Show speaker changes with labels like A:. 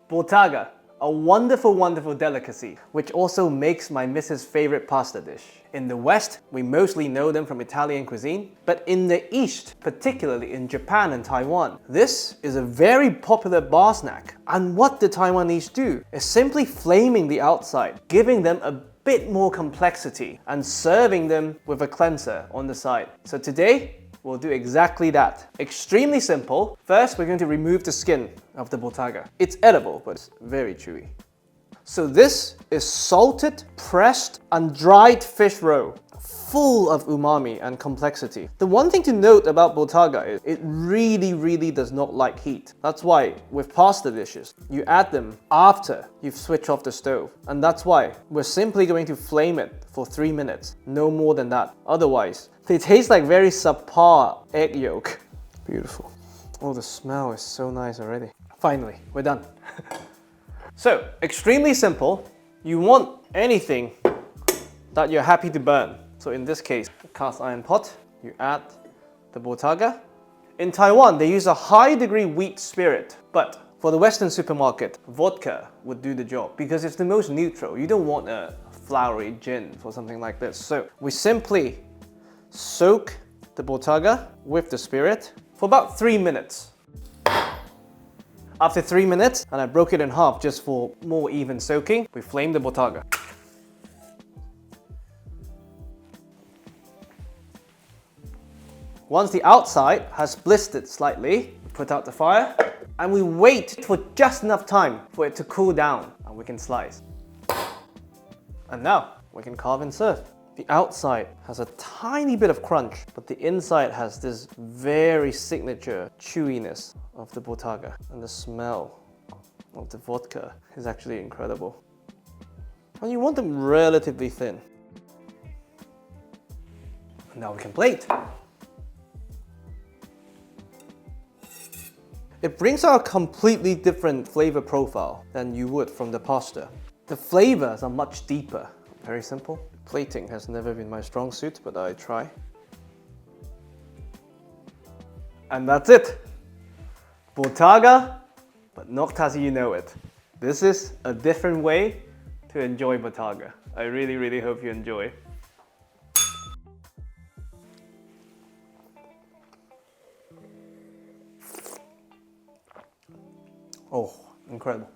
A: Bottarga, a wonderful, wonderful delicacy, which also makes my missus' favorite pasta dish. In the West, we mostly know them from Italian cuisine, but in the East, particularly in Japan and Taiwan, this is a very popular bar snack. And what the Taiwanese do is simply flaming the outside, giving them a bit more complexity and serving them with a cleanser on the side. So today, we'll do exactly that. Extremely simple. First, we're going to remove the skin of the Bottarga. It's edible, but it's very chewy. So this is salted, pressed, and dried fish roe, full of umami and complexity. The one thing to note about Bottarga is it really does not like heat. That's why with pasta dishes, you add them after you've switched off the stove. And that's why we're simply going to flame it for 3 minutes, no more than that. Otherwise, they taste like very subpar egg yolk. Beautiful. Oh, the smell is so nice already. Finally, we're done. So, extremely simple. You want anything that you're happy to burn. So in this case, a cast iron pot, you add the Bottarga. In Taiwan, they use a high degree wheat spirit, but for the Western supermarket, vodka would do the job because it's the most neutral. You don't want a flowery gin for something like this. So we simply soak the Bottarga with the spirit for about 3 minutes. After 3 minutes, and I broke it in half just for more even soaking, we flame the Bottarga. Once the outside has blistered slightly, we put out the fire and we wait for just enough time for it to cool down and we can slice. And now we can carve and serve. The outside has a tiny bit of crunch, but the inside has this very signature chewiness of the Bottarga. And the smell of the vodka is actually incredible. And you want them relatively thin. And now we can plate. It brings out a completely different flavor profile than you would from the pasta. The flavors are much deeper. Very simple. Plating has never been my strong suit, but I try. And that's it. Bottarga, but not as you know it. This is a different way to enjoy Bottarga. I really hope you enjoy. Oh, incredible.